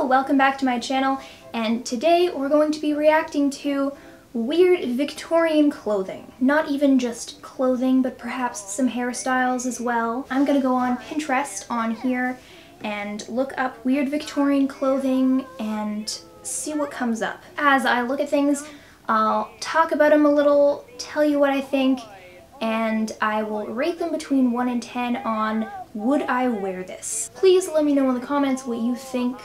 welcome back to my channel, and today we're going to be reacting to weird Victorian clothing. Not even just clothing, but perhaps some hairstyles as well. I'm gonna go on Pinterest on here and look up weird Victorian clothing and see what comes up. As I look at things, I'll talk about them a little, tell you what I think, and I will rate them between 1 and 10 on would I wear this. Please let me know in the comments what you think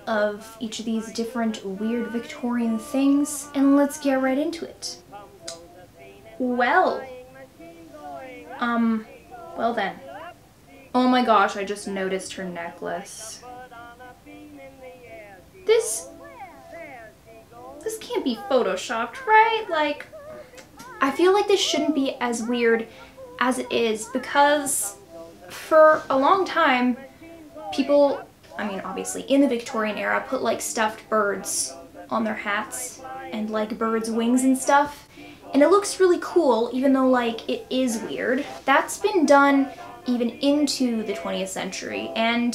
of each of these different weird Victorian things, and let's get right into it. Well then. Oh my gosh, I just noticed her necklace. This can't be photoshopped, right? Like, I feel like this shouldn't be as weird as it is because for a long time, people, I mean obviously in the Victorian era, put like stuffed birds on their hats and like birds' wings and stuff. And it looks really cool even though like it is weird. That's been done even into the 20th century and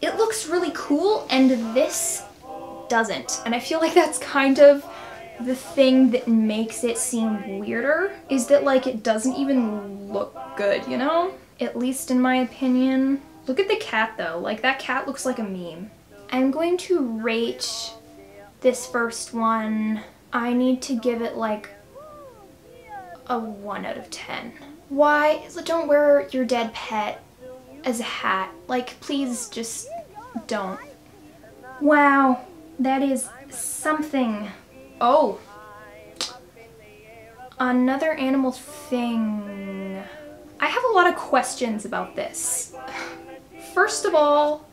it looks really cool and this doesn't. And I feel like that's kind of the thing that makes it seem weirder, is that like it doesn't even look good, you know? At least in my opinion. Look at the cat though, like that cat looks like a meme. I'm going to rate this first one, I need to give it like a 1 out of 10. Why? Don't wear your dead pet as a hat. Like, please just don't. Wow, that is something. Oh, another animal thing. I have a lot of questions about this. First of all,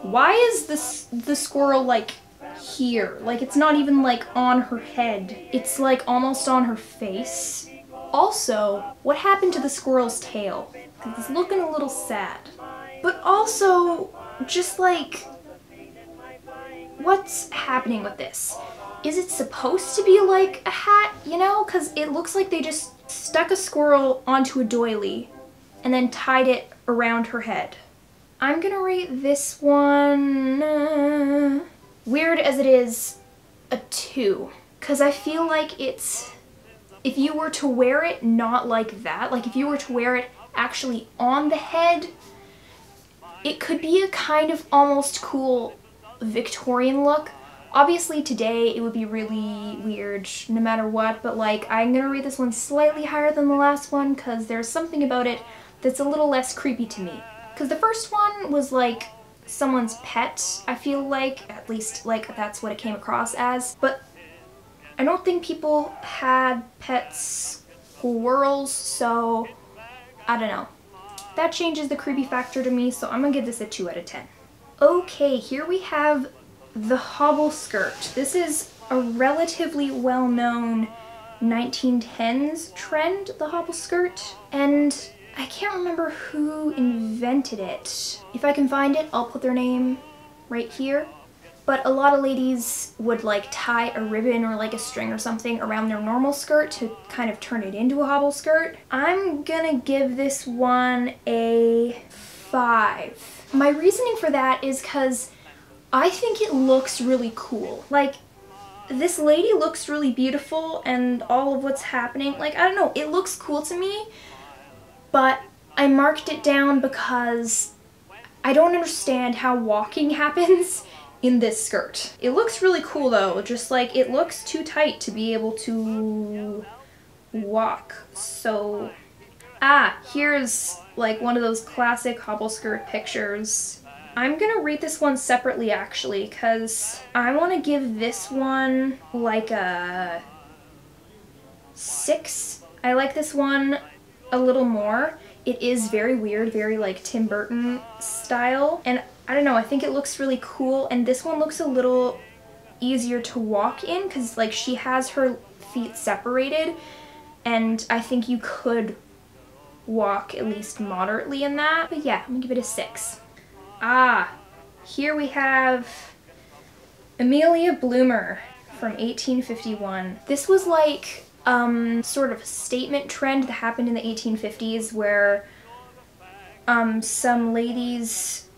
why is the squirrel like here? Like it's not even like on her head. It's like almost on her face. Also, what happened to the squirrel's tail? Because it's looking a little sad. But also, just like, what's happening with this? Is it supposed to be like a hat, you know? Because it looks like they just stuck a squirrel onto a doily and then tied it around her head. I'm gonna rate this one, weird as it is, a 2. Because I feel like it's, if you were to wear it not like that, like if you were to wear it actually on the head, it could be a kind of almost cool Victorian look. Obviously today it would be really weird no matter what, but like I'm gonna rate this one slightly higher than the last one because there's something about it that's a little less creepy to me. Because the first one was like someone's pet, I feel like, at least like that's what it came across as, but I don't think people had pet squirrels, so I don't know. That changes the creepy factor to me, so I'm gonna give this a 2 out of 10. Okay, here we have the hobble skirt. This is a relatively well-known 1910s trend, the hobble skirt, and I can't remember who invented it. If I can find it, I'll put their name right here. But a lot of ladies would like tie a ribbon or like a string or something around their normal skirt to kind of turn it into a hobble skirt. I'm gonna give this one a 5. My reasoning for that is because I think it looks really cool. Like, this lady looks really beautiful and all of what's happening, like, I don't know, it looks cool to me, but I marked it down because I don't understand how walking happens in this skirt. It looks really cool though, just like it looks too tight to be able to walk. So, here's like one of those classic hobble skirt pictures. I'm gonna rate this one separately actually, because I want to give this one like a 6. I like this one a little more. It is very weird, very like Tim Burton style, and I don't know, I think it looks really cool, and this one looks a little easier to walk in because like she has her feet separated, and I think you could walk at least moderately in that. But yeah, I'm gonna give it a 6. Here we have Amelia Bloomer from 1851. This was like sort of a statement trend that happened in the 1850s where some ladies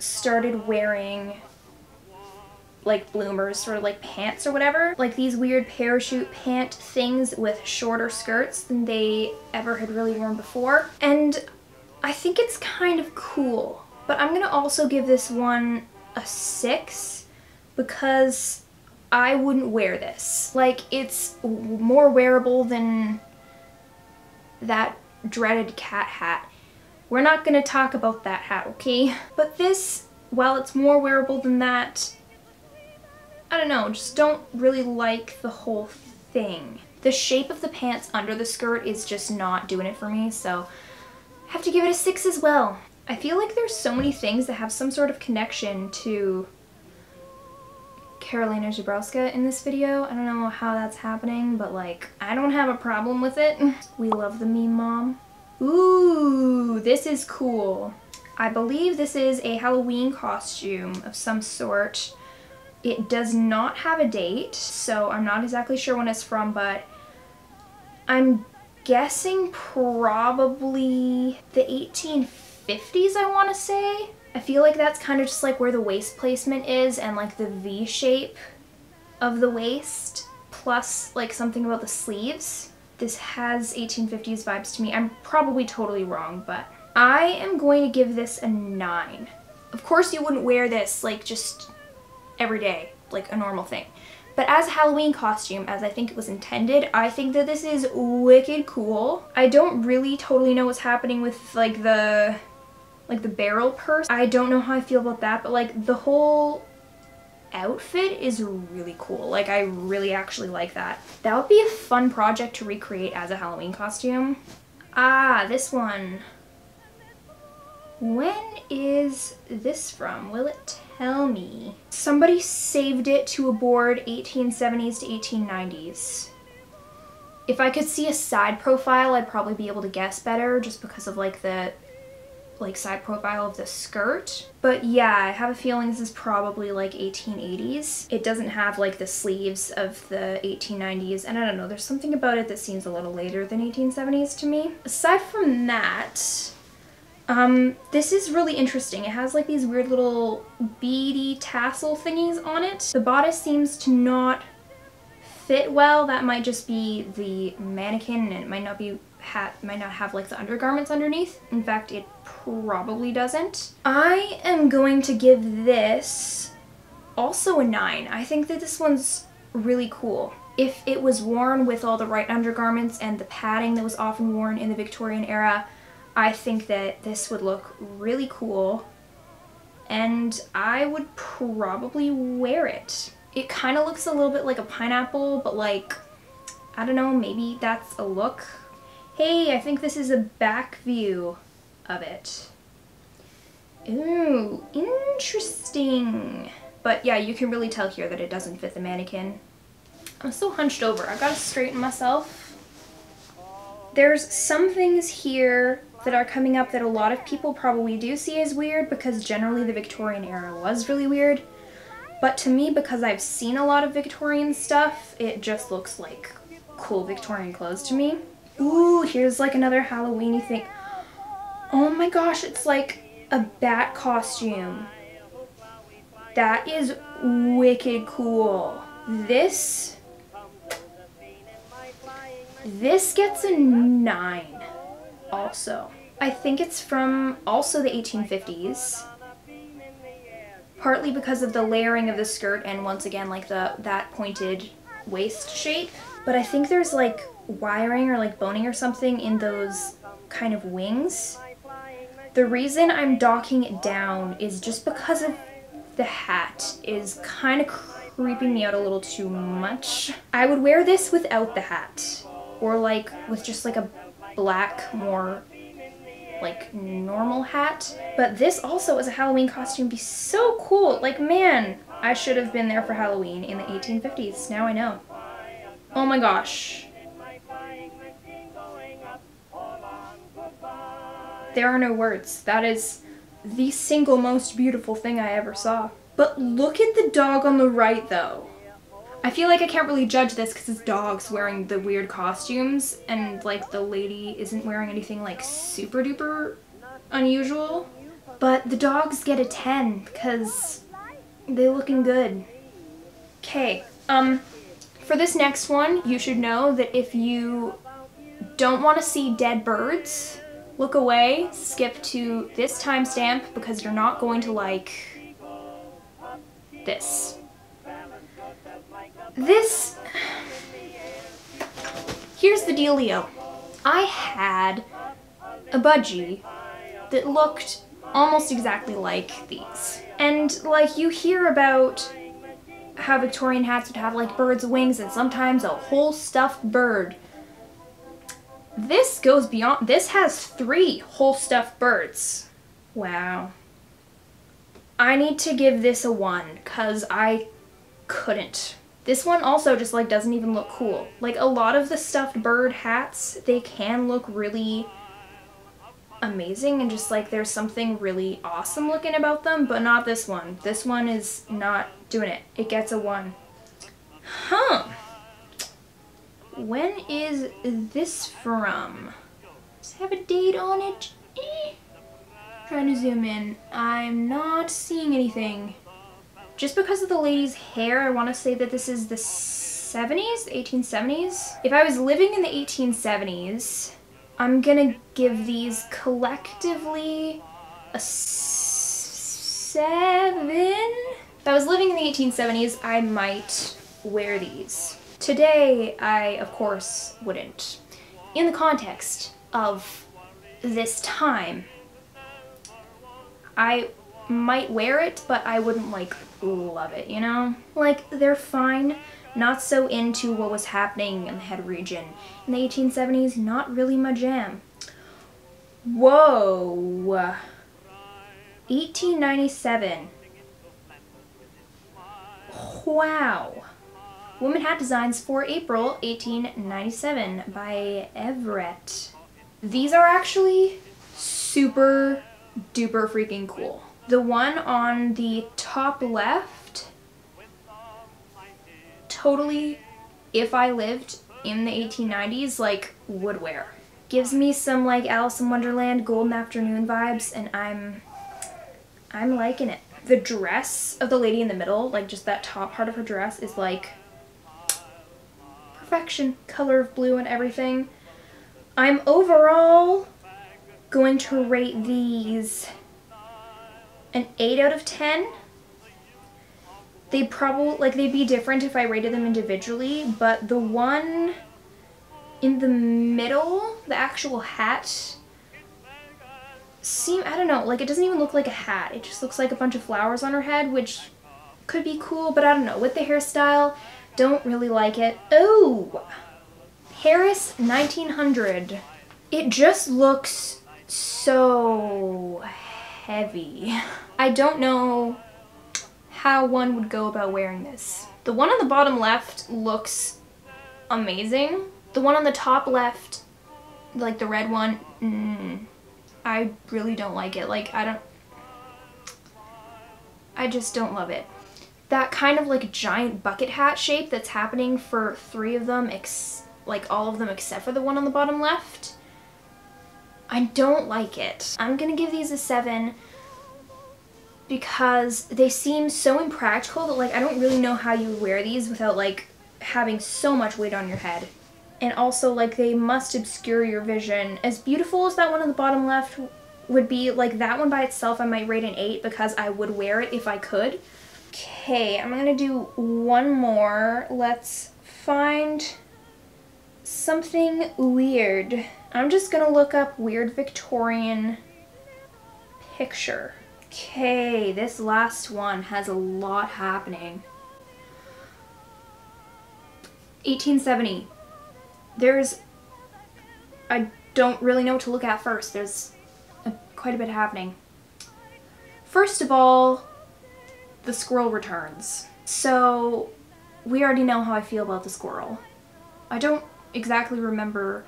started wearing like bloomers, sort of like pants or whatever. Like these weird parachute pant things with shorter skirts than they ever had really worn before. And I think it's kind of cool. But I'm gonna also give this one a 6 because I wouldn't wear this. Like, it's more wearable than that dreaded cat hat. We're not gonna talk about that hat, okay? But this, while it's more wearable than that, I don't know, just don't really like the whole thing. The shape of the pants under the skirt is just not doing it for me, so I have to give it a 6 as well. I feel like there's so many things that have some sort of connection to Karolina Zabrowska in this video. I don't know how that's happening, but like, I don't have a problem with it. We love the meme mom. Ooh, this is cool. I believe this is a Halloween costume of some sort. It does not have a date, so I'm not exactly sure when it's from, but I'm guessing probably the 1850s, I want to say. I feel like that's kind of just like where the waist placement is and like the V shape of the waist, plus like something about the sleeves. This has 1850s vibes to me. I'm probably totally wrong, but I am going to give this a 9. Of course you wouldn't wear this like just every day, like a normal thing. But as a Halloween costume, as I think it was intended, I think that this is wicked cool. I don't really totally know what's happening with like the barrel purse. I don't know how I feel about that, but like the whole outfit is really cool. Like I really actually like that. That would be a fun project to recreate as a Halloween costume. Ah, this one. When is this from? Will it tell me? Somebody saved it to a board 1870s to 1890s. If I could see a side profile, I'd probably be able to guess better just because of like the side profile of the skirt. But yeah, I have a feeling this is probably like 1880s. It doesn't have like the sleeves of the 1890s, and I don't know, there's something about it that seems a little later than 1870s to me. Aside from that, this is really interesting. It has like these weird little beady tassel thingies on it. The bodice seems to not fit well. That might just be the mannequin, and it might not have like the undergarments underneath. In fact, it probably doesn't. I am going to give this also a 9. I think that this one's really cool. If it was worn with all the right undergarments and the padding that was often worn in the Victorian era, I think that this would look really cool, and I would probably wear it. It kind of looks a little bit like a pineapple, but like, I don't know, maybe that's a look. Hey, I think this is a back view of it. Ooh, interesting. But yeah, you can really tell here that it doesn't fit the mannequin. I'm so hunched over. I've got to straighten myself. There's some things here that are coming up that a lot of people probably do see as weird because generally the Victorian era was really weird. But to me, because I've seen a lot of Victorian stuff, it just looks like cool Victorian clothes to me. Ooh, here's like another Halloween-y thing. Oh my gosh, it's like a bat costume. That is wicked cool. This gets a 9 also. I think it's from also the 1850s. Partly because of the layering of the skirt and once again like that pointed waist shape. But I think there's like wiring or like boning or something in those kind of wings. The reason I'm docking it down is just because of the hat is kind of creeping me out a little too much. I would wear this without the hat, or like with just like a black, more like normal hat. But this also as a Halloween costume would be so cool. Like, man, I should have been there for Halloween in the 1850s. Now I know. Oh my gosh. There are no words. That is the single most beautiful thing I ever saw. But look at the dog on the right though. I feel like I can't really judge this because it's dogs wearing the weird costumes and like the lady isn't wearing anything like super duper unusual. But the dogs get a 10 because they're looking good. Okay, for this next one, you should know that if you don't want to see dead birds, look away, skip to this timestamp because you're not going to like this. Here's the dealio. I had a budgie that looked almost exactly like these. And like you hear about how Victorian hats would have like birds' wings and sometimes a whole stuffed bird. This goes beyond, this has 3 whole stuffed birds. Wow. I need to give this a 1 because I couldn't. This one also just like doesn't even look cool. Like a lot of the stuffed bird hats, they can look really amazing and just like there's something really awesome looking about them, but not this one. This one is not doing it. It gets a 1. Huh. When is this from? Does it have a date on it? Trying to zoom in. I'm not seeing anything. Just because of the lady's hair, I want to say that this is the 70s, 1870s. If I was living in the 1870s, I'm gonna give these collectively a 7. If I was living in the 1870s, I might wear these. Today, I, of course, wouldn't. In the context of this time, I might wear it, but I wouldn't, like, love it, you know? Like, they're fine. Not so into what was happening in the head region. In the 1870s, not really my jam. Whoa! 1897. Wow. Woman Hat Designs for April 1897 by Everett. These are actually super duper freaking cool. The one on the top left, totally, if I lived in the 1890s, like, would wear. Gives me some like Alice in Wonderland Golden Afternoon vibes, and I'm liking it. The dress of the lady in the middle, like just that top part of her dress, is like perfection. Color of blue and everything. I'm overall going to rate these an 8 out of 10. They'd probably, like, they'd be different if I rated them individually, but the one in the middle, the actual hat, I don't know, like, it doesn't even look like a hat. It just looks like a bunch of flowers on her head, which could be cool, but I don't know. With the hairstyle, don't really like it. Oh! Harris 1900. It just looks so heavy. I don't know how one would go about wearing this. The one on the bottom left looks amazing. The one on the top left, like the red one, I really don't like it. Like, I just don't love it. That kind of like giant bucket hat shape that's happening for 3 of them, like all of them except for the one on the bottom left, I don't like it. I'm gonna give these a 7 because they seem so impractical that like I don't really know how you wear these without like having so much weight on your head. And also like they must obscure your vision. As beautiful as that one on the bottom left would be, like that one by itself I might rate an 8 because I would wear it if I could. Okay, I'm gonna do one more. Let's find something weird. I'm just gonna look up weird Victorian picture. Okay, this last one has a lot happening. 1870. I don't really know what to look at first. There's quite a bit happening. First of all, the squirrel returns. So, we already know how I feel about the squirrel. I don't exactly remember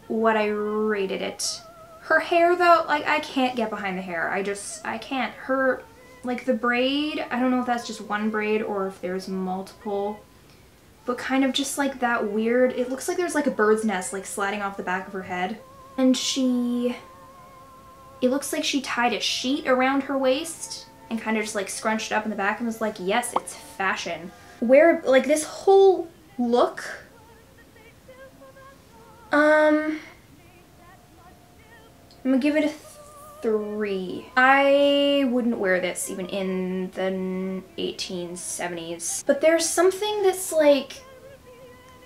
what I rated it. Her hair though, like I can't get behind the hair. I can't. Her, like the braid, I don't know if that's just one braid or if there's multiple, but kind of just like that weird, it looks like there's like a bird's nest like sliding off the back of her head. And she It looks like she tied a sheet around her waist and kind of just like scrunched up in the back and was like, yes, it's fashion. Where, like, this whole look, I'm gonna give it a 3. I wouldn't wear this even in the 1870s. But there's something that's like,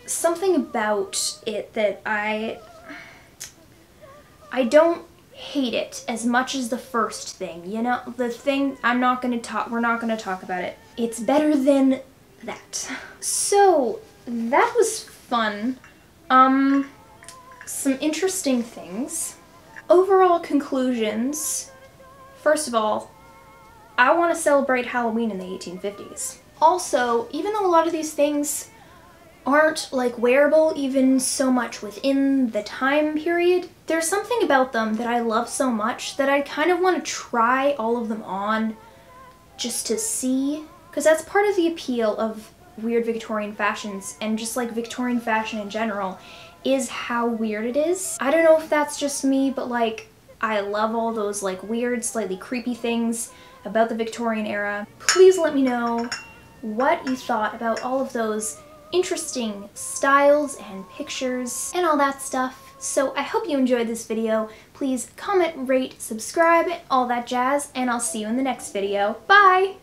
something about it that I don't hate it as much as the first thing, you know? The thing, we're not gonna talk about it. It's better than that. So, that was fun. Some interesting things. Overall conclusions. First of all, I want to celebrate Halloween in the 1850s. Also, even though a lot of these things aren't like wearable even so much within the time period, there's something about them that I love so much that I kind of want to try all of them on just to see, because that's part of the appeal of weird Victorian fashions and just like Victorian fashion in general is how weird it is. I don't know if that's just me, but like I love all those like weird, slightly creepy things about the Victorian era. Please let me know what you thought about all of those interesting styles and pictures and all that stuff. So I hope you enjoyed this video. Please comment, rate, subscribe, all that jazz, and I'll see you in the next video. Bye!